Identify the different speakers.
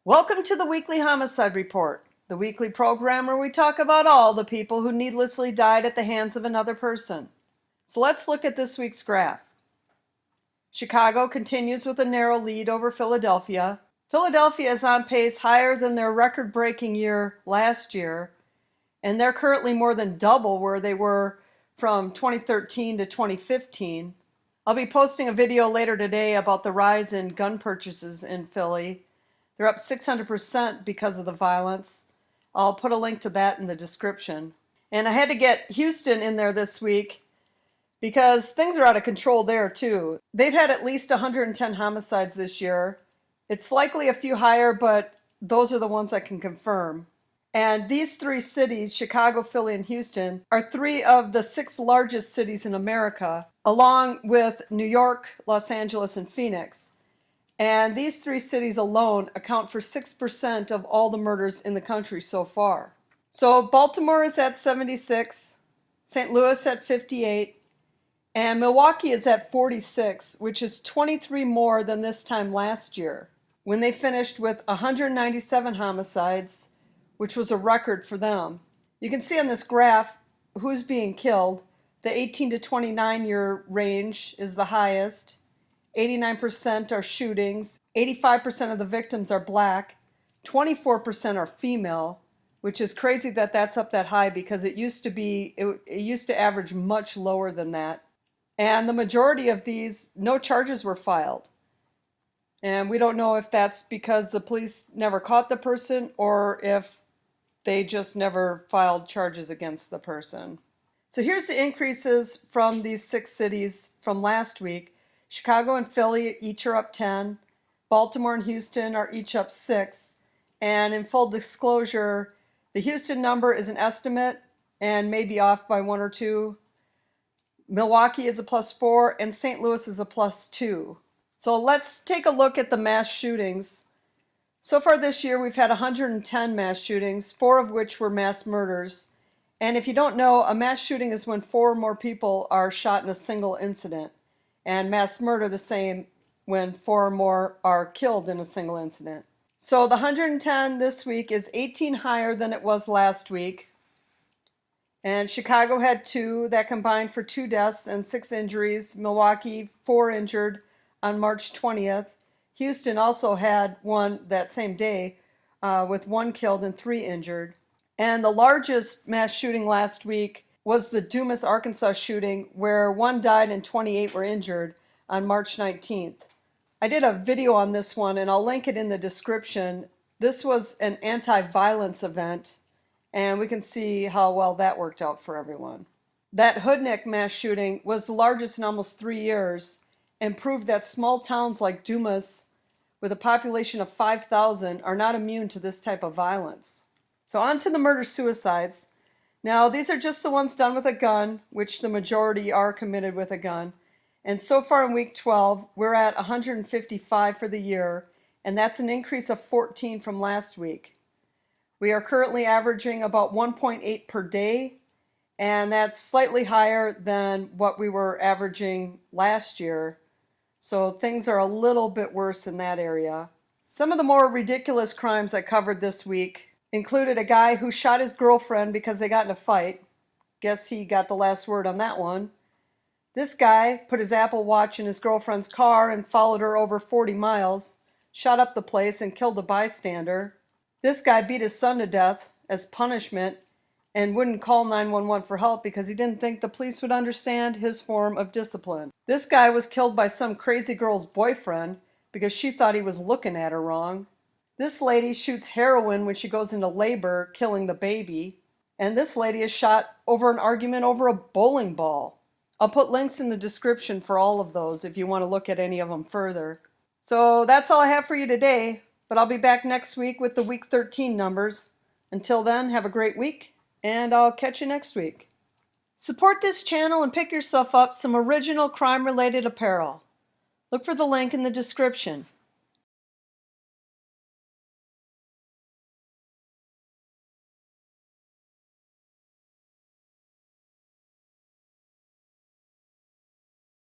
Speaker 1: Welcome to the weekly Homicide Report, the weekly program where we talk about all the people who needlessly died at the hands of another person. So let's look at this week's graph. Chicago continues with a narrow lead over Philadelphia. Philadelphia is on pace higher than their record-breaking year last year, and they're currently more than double where they were from 2013 to 2015. I'll be posting a video later today about the rise in gun purchases in Philly. They're up 600% because of the violence. I'll put a link to that in the description. And I had to get Houston in there this week because things are out of control there too. They've had at least 110 homicides this year. It's likely a few higher, but those are the ones I can confirm. And these three cities, Chicago, Philly, and Houston, are three of the 6 largest cities in America, along with New York, Los Angeles, and Phoenix. And these 3 cities alone account for 6% of all the murders in the country so far. So Baltimore is at 76, St. Louis at 58, and Milwaukee is at 46, which is 23 more than this time last year, when they finished with 197 homicides, which was a record for them. You can see on this graph who's being killed. The 18 to 29 year range is the highest. 89% are shootings. 85% of the victims are black. 24% are female, which is crazy that that's up that high because it used to average much lower than that. And the majority of these, no charges were filed. And we don't know if that's because the police never caught the person or if they just never filed charges against the person. So here's the increases from these 6 cities from last week. Chicago and Philly each are up 10. Baltimore and Houston are each up 6. And in full disclosure, the Houston number is an estimate and may be off by 1 or 2. Milwaukee is a +4 and St. Louis is a +2. So let's take a look at the mass shootings. So far this year, we've had 110 mass shootings, 4 of which were mass murders. And if you don't know, a mass shooting is when 4 or more people are shot in a single incident. And mass murder the same when 4 or more are killed in a single incident. So the 110 this week is 18 higher than it was last week. And Chicago had 2 that combined for 2 deaths and 6 injuries. Milwaukee, 4 injured on March 20th. Houston also had 1 that same day with 1 killed and 3 injured. And the largest mass shooting last week was the Dumas, Arkansas shooting where 1 died and 28 were injured on March 19th. I did a video on this one and I'll link it in the description. This was an anti-violence event and we can see how well that worked out for everyone. That Hoodnick mass shooting was the largest in almost 3 years and proved that small towns like Dumas, with a population of 5,000, are not immune to this type of violence. So on to the murder-suicides. Now, these are just the ones done with a gun, which the majority are committed with a gun. And so far in week 12, we're at 155 for the year, and that's an increase of 14 from last week. We are currently averaging about 1.8 per day, and that's slightly higher than what we were averaging last year. So things are a little bit worse in that area. Some of the more ridiculous crimes I covered this week included a guy who shot his girlfriend because they got in a fight. Guess he got the last word on that one. This guy put his Apple Watch in his girlfriend's car and followed her over 40 miles, shot up the place and killed a bystander. This guy beat his son to death as punishment and wouldn't call 911 for help because he didn't think the police would understand his form of discipline. This guy was killed by some crazy girl's boyfriend because she thought he was looking at her wrong. This lady shoots heroin when she goes into labor, killing the baby. And this lady is shot over an argument over a bowling ball. I'll put links in the description for all of those if you want to look at any of them further. So that's all I have for you today, but I'll be back next week with the week 13 numbers. Until then, have a great week, and I'll catch you next week. Support this channel and pick yourself up some original crime-related apparel. Look for the link in the description.